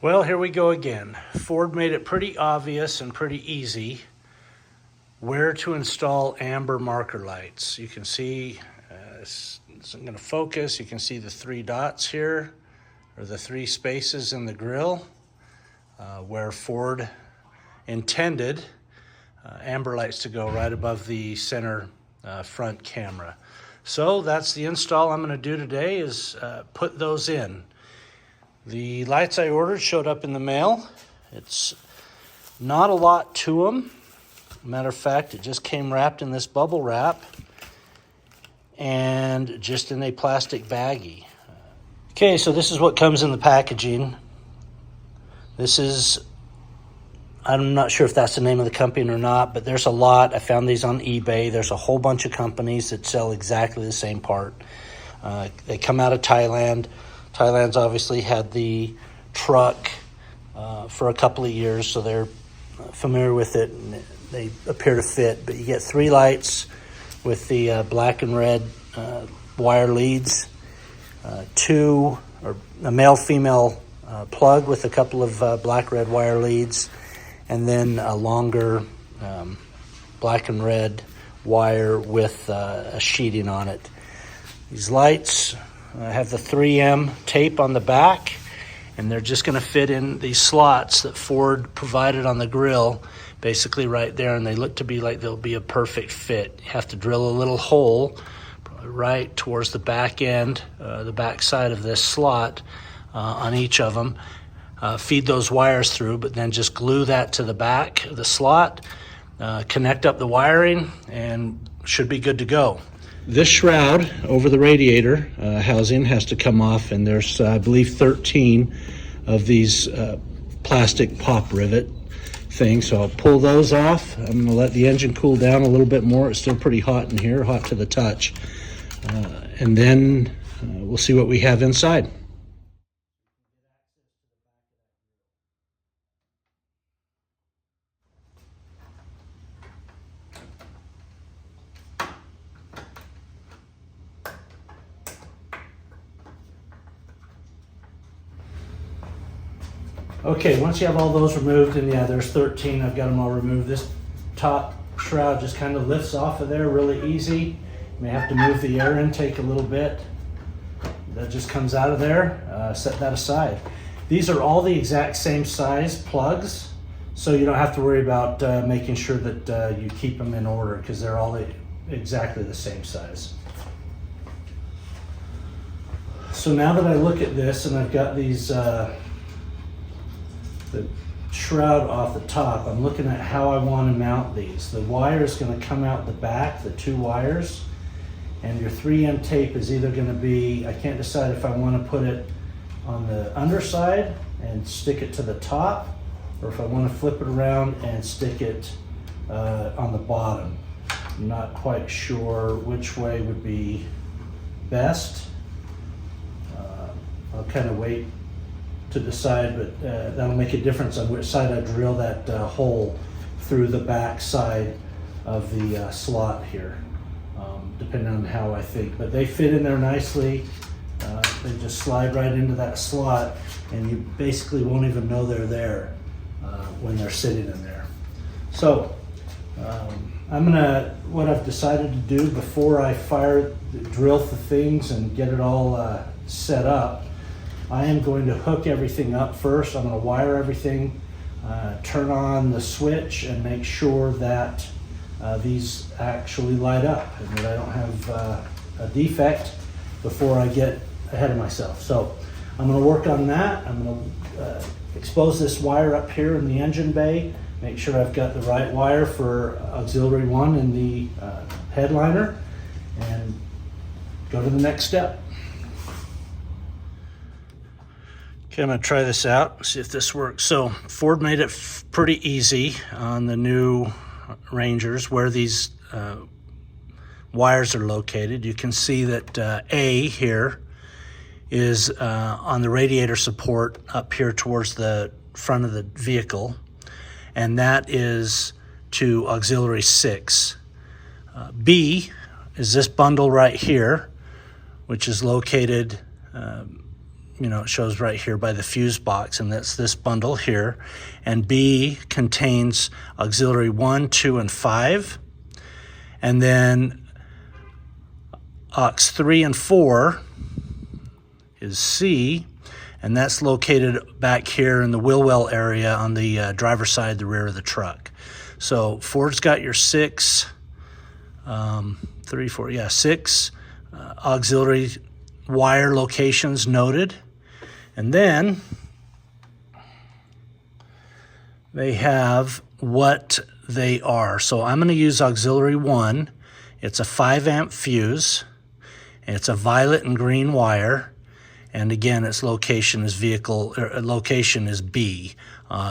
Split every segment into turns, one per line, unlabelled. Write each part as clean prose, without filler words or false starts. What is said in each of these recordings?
Well, here we go again. Ford made it pretty obvious and pretty easy where to install amber marker lights. You can see, it's going to focus, you can see the three dots here, or the three spaces in the grille, where Ford intended amber lights to go right above the center front camera. So that's the install I'm going to do today, is put those in. The lights I ordered showed up in the mail. It's not a lot to them. Matter of fact, it just came wrapped in this bubble wrap and just in a plastic baggie. Okay, so this is what comes in the packaging. This is, I'm not sure if that's the name of the company or not, but there's a lot. I found these on eBay. There's a whole bunch of companies that sell exactly the same part. They come out of Thailand. Thailand's obviously had the truck for a couple of years, so they're familiar with it, and they appear to fit. But you get three lights with the black and red wire leads, two, or a male-female plug with a couple of black-red wire leads, and then a longer black and red wire with a sheeting on it. These lights have the 3M tape on the back, and they're just going to fit in these slots that Ford provided on the grille, basically right there, and they look to be like they'll be a perfect fit. You have to drill a little hole right towards the back end, the back side of this slot on each of them. Feed those wires through, but then just glue that to the back of the slot, connect up the wiring, and should be good to go. This shroud over the radiator housing has to come off, and there's, I believe, 13 of these plastic pop rivet things. So I'll pull those off. I'm going to let the engine cool down a little bit more. It's still pretty hot in here, hot to the touch. And then we'll see what we have inside. Okay, once you have all those removed, and yeah, there's 13, I've got them all removed. This top shroud just kind of lifts off of there really easy. You may have to move the air intake a little bit. That just comes out of there. Set that aside. These are all the exact same size plugs, so you don't have to worry about making sure that you keep them in order, because they're all exactly the same size. So now that I look at this, and I've got these the shroud off the top, I'm looking at how I want to mount these. The wire is going to come out the back, the two wires, and your 3M tape is either going to be, I can't decide if I want to put it on the underside and stick it to the top, or if I want to flip it around and stick it on the bottom. I'm not quite sure which way would be best. I'll kind of wait to decide, but that'll make a difference on which side I drill that hole through the back side of the slot here, depending on how I think. But they fit in there nicely. They just slide right into that slot, and you basically won't even know they're there when they're sitting in there. So what I've decided to do before I drill the things and get it all set up, I am going to hook everything up first. I'm going to wire everything, turn on the switch, and make sure that these actually light up and that I don't have a defect before I get ahead of myself. So I'm going to work on that. I'm going to expose this wire up here in the engine bay, make sure I've got the right wire for auxiliary 1 in the headliner, and go to the next step. Okay, I'm going to try this out, see if this works. So Ford made it pretty easy on the new Rangers where these wires are located. You can see that A here is on the radiator support up here towards the front of the vehicle, and that is to auxiliary 6. B is this bundle right here, which is located it shows right here by the fuse box, and that's this bundle here. And B contains auxiliary 1, 2, and 5. And then aux 3 and 4 is C, and that's located back here in the wheel well area on the driver's side, the rear of the truck. So Ford's got your 6 auxiliary wire locations noted. And then they have what they are. So I'm going to use auxiliary 1. It's a 5 amp fuse, and it's a violet and green wire. And again, its location is location is B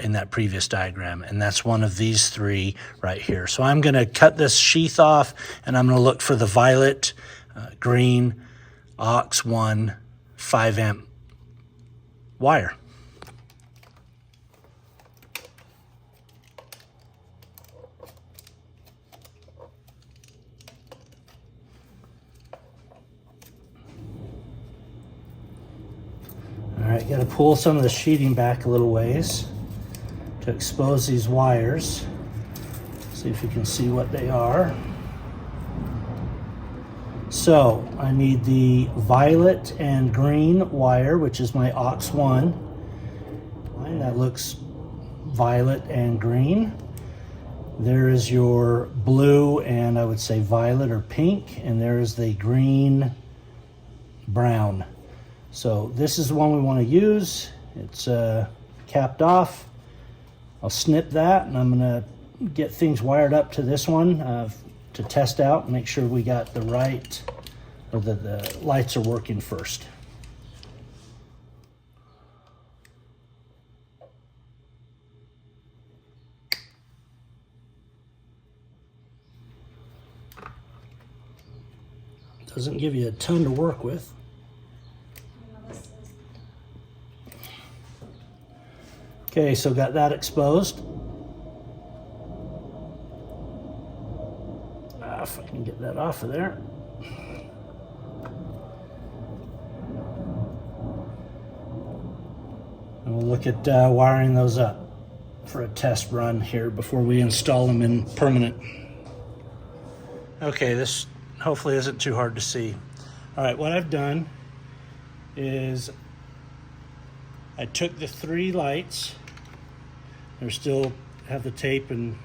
in that previous diagram. And that's one of these 3 right here. So I'm going to cut this sheath off, and I'm going to look for the violet, green, aux 1, 5 amp wire. All right, got to pull some of the sheeting back a little ways to expose these wires. See if you can see what they are. So I need the violet and green wire, which is my aux 1. Line that looks violet and green. There is your blue and I would say violet or pink, and there is the green brown. So this is the one we want to use. It's capped off. I'll snip that, and I'm going to get things wired up to this one to test out and make sure we got the right, or the lights are working first. Doesn't give you a ton to work with. Okay, so got that exposed. If I can get that off of there. And we'll look at wiring those up for a test run here before we install them in permanent. Okay, this hopefully isn't too hard to see. All right, what I've done is I took the 3 lights. They still have the tape and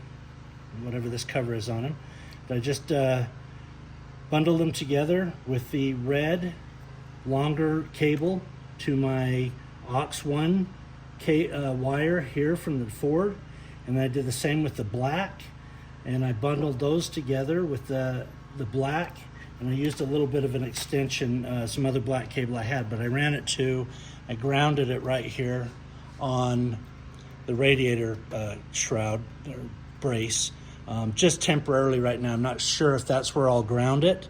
whatever this cover is on them. But I just bundled them together with the red longer cable to my aux 1 wire here from the Ford. And I did the same with the black. And I bundled those together with the black. And I used a little bit of an extension, some other black cable I had, but I grounded it right here on the radiator shroud or brace, just temporarily right now. I'm not sure if that's where I'll ground it,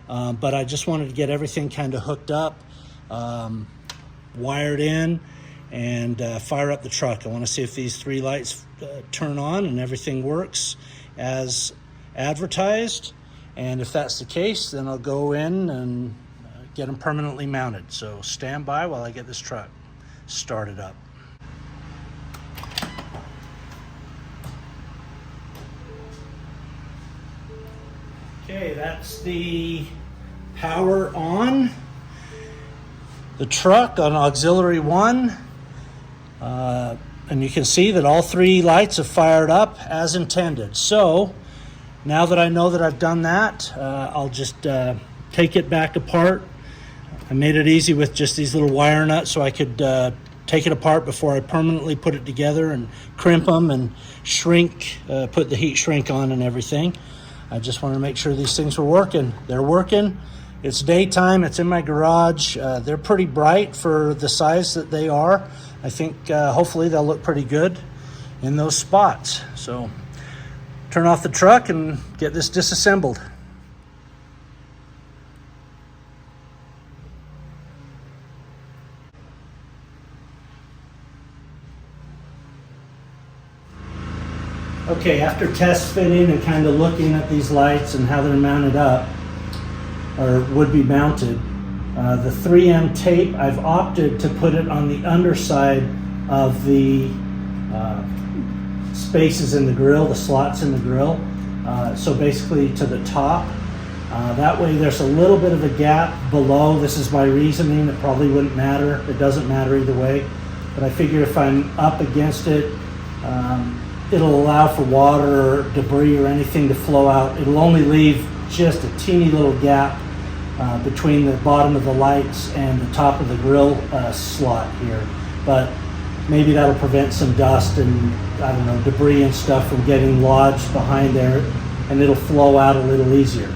but I just wanted to get everything kind of hooked up, wired in, and fire up the truck. I want to see if these 3 lights turn on and everything works as advertised. And if that's the case, then I'll go in and get them permanently mounted. So stand by while I get this truck started up. Okay, that's the power on the truck on auxiliary 1. And you can see that all 3 lights have fired up as intended. So now that I know that I've done that, I'll just take it back apart. I made it easy with just these little wire nuts so I could take it apart before I permanently put it together and crimp them and shrink, put the heat shrink on and everything. I just wanted to make sure these things were working. They're working. It's daytime. It's in my garage. They're pretty bright for the size that they are. I think hopefully they'll look pretty good in those spots. So turn off the truck and get this disassembled. Okay, after test fitting and kind of looking at these lights and how they're mounted up, or would be mounted, The 3M tape, I've opted to put it on the underside of the spaces in the grill, the slots in the grill. So basically to the top. That way there's a little bit of a gap below. This is my reasoning. It probably wouldn't matter. It doesn't matter either way. But I figure if I'm up against it, it'll allow for water or debris or anything to flow out. It'll only leave just a teeny little gap between the bottom of the lights and the top of the grill slot here. But maybe that'll prevent some dust and, I don't know, debris and stuff from getting lodged behind there, and it'll flow out a little easier.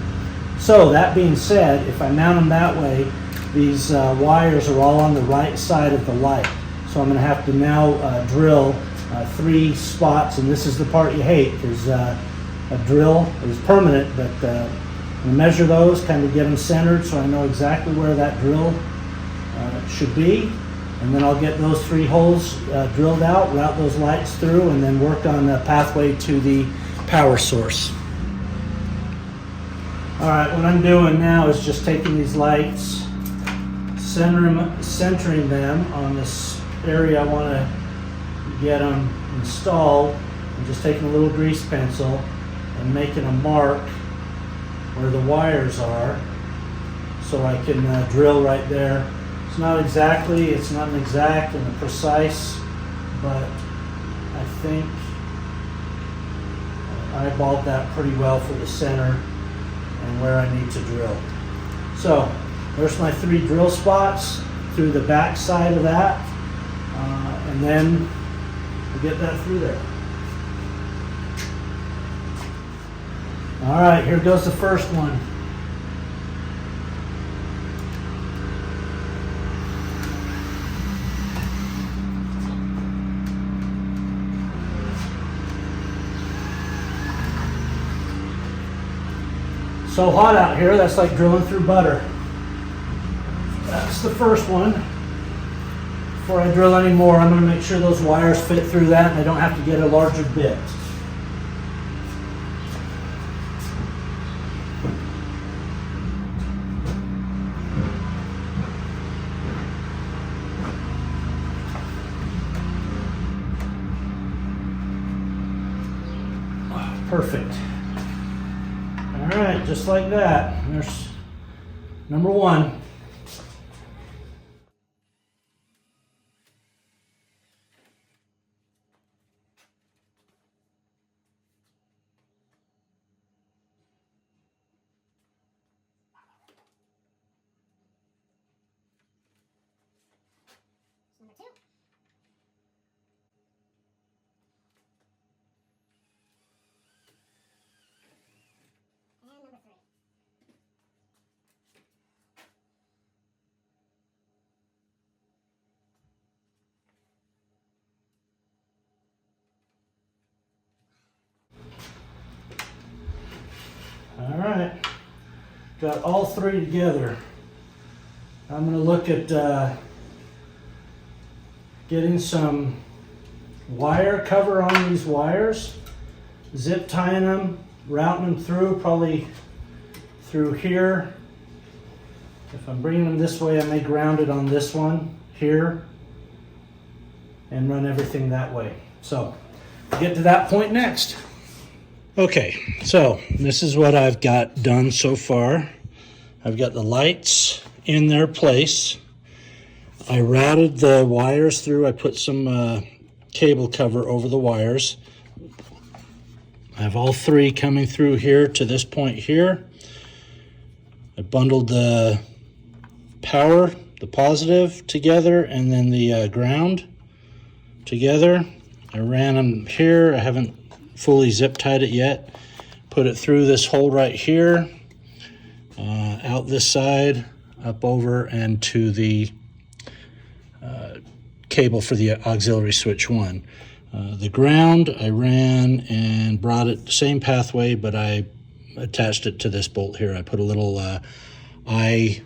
So that being said, if I mount them that way, these wires are all on the right side of the light. So I'm going to have to now drill 3 spots, and this is the part you hate, because a drill is permanent, but I'm going to measure those, kind of get them centered so I know exactly where that drill should be. And then I'll get those 3 holes drilled out, route those lights through, and then work on the pathway to the power source. All right, what I'm doing now is just taking these lights, centering them on this area I want to get them installed, and just taking a little grease pencil and making a mark where the wires are so I can drill right there. It's not an exact and a precise, but I think I eyeballed that pretty well for the center and where I need to drill. So there's my 3 drill spots through the back side of that, and then we'll get that through there. All right, here goes the first one. So hot out here, that's like drilling through butter. That's the first one. Before I drill any more, I'm going to make sure those wires fit through that and I don't have to get a larger bit. Perfect. All right, just like that. There's number 1. All right, got all 3 together. I'm going to look at getting some wire cover on these wires, zip tying them, routing them through, probably through here. If I'm bringing them this way, I may ground it on this one here and run everything that way. So we'll get to that point next. Okay, so this is what I've got done so far. I've got the lights in their place. I routed the wires through. I put some cable cover over the wires. I have all 3 coming through here to this point here. I bundled the power, the positive together, and then the ground together. I ran them here. I haven't fully zip tied it yet. Put it through this hole right here, out this side, up over, and to the cable for the auxiliary switch 1. The ground I ran and brought it the same pathway, but I attached it to this bolt here. I put a little eye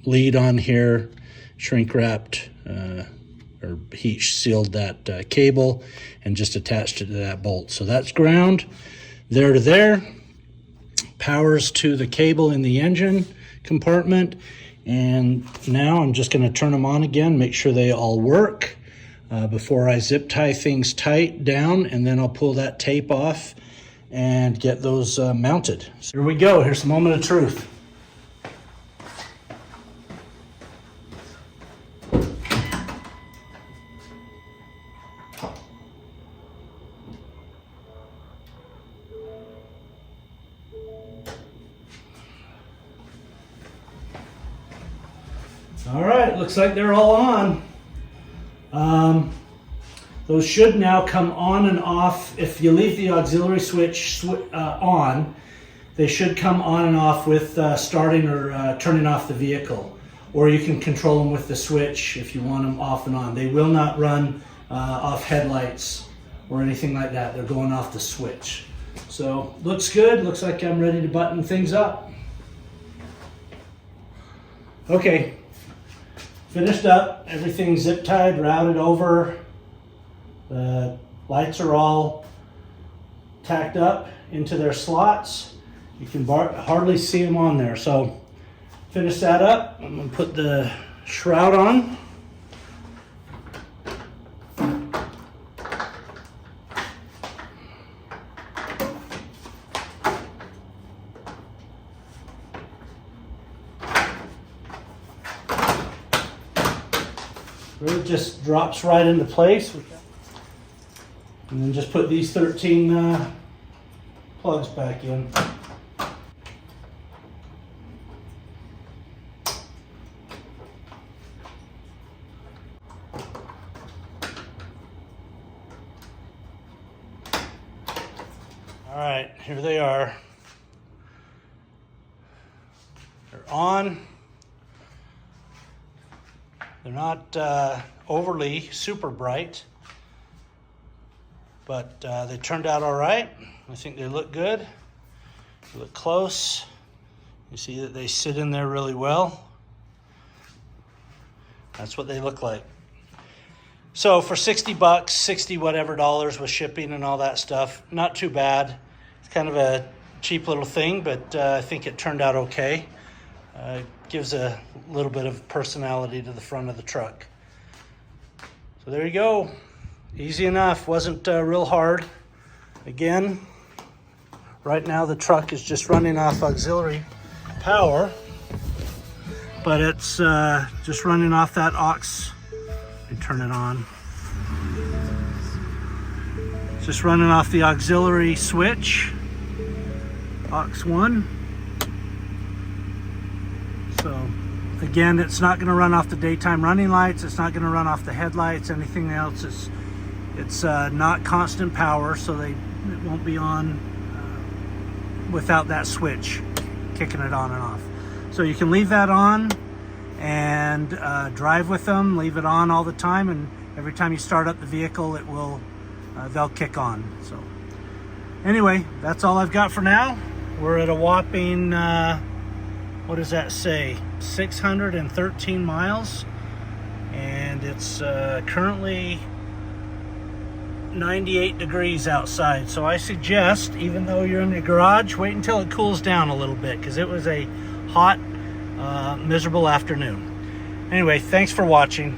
lead on here, shrink wrapped or heat sealed that cable and just attached it to that bolt. So that's ground there to there. Powers to the cable in the engine compartment, And now I'm just going to turn them on again, make sure they all work before I zip tie things tight down, and then I'll pull that tape off and get those mounted. So here we go. Here's the moment of truth. All right, looks like they're all on. Those should now come on and off. If you leave the auxiliary switch on, they should come on and off with starting or turning off the vehicle. Or you can control them with the switch if you want them off and on. They will not run off headlights or anything like that. They're going off the switch. So looks good. Looks like I'm ready to button things up. Okay. Finished up, everything zip tied, routed over. The lights are all tacked up into their slots. You can hardly see them on there. So finish that up. I'm gonna put the shroud on. It just drops right into place. And then just put these 13 plugs back in. All right, here they are. They're on. They're not overly super bright, but they turned out all right. I think they look good. They look close. You see that they sit in there really well. That's what they look like. So for 60 bucks, 60 whatever dollars with shipping and all that stuff, not too bad. It's kind of a cheap little thing, but I think it turned out okay. Gives a little bit of personality to the front of the truck. So there you go. Easy enough. Wasn't real hard. Again, right now the truck is just running off auxiliary power, but it's just running off that aux. Let me turn it on. It's just running off the auxiliary switch, aux 1. So again, it's not going to run off the daytime running lights. It's not going to run off the headlights. Anything else, it's not constant power, so it won't be on without that switch kicking it on and off. So you can leave that on and drive with them. Leave it on all the time, and every time you start up the vehicle, it will they'll kick on. So anyway, that's all I've got for now. We're at a whopping what does that say? 613 miles, and it's currently 98 degrees outside. So I suggest, even though you're in the garage, wait until it cools down a little bit, because it was a hot, miserable afternoon. Anyway, thanks for watching.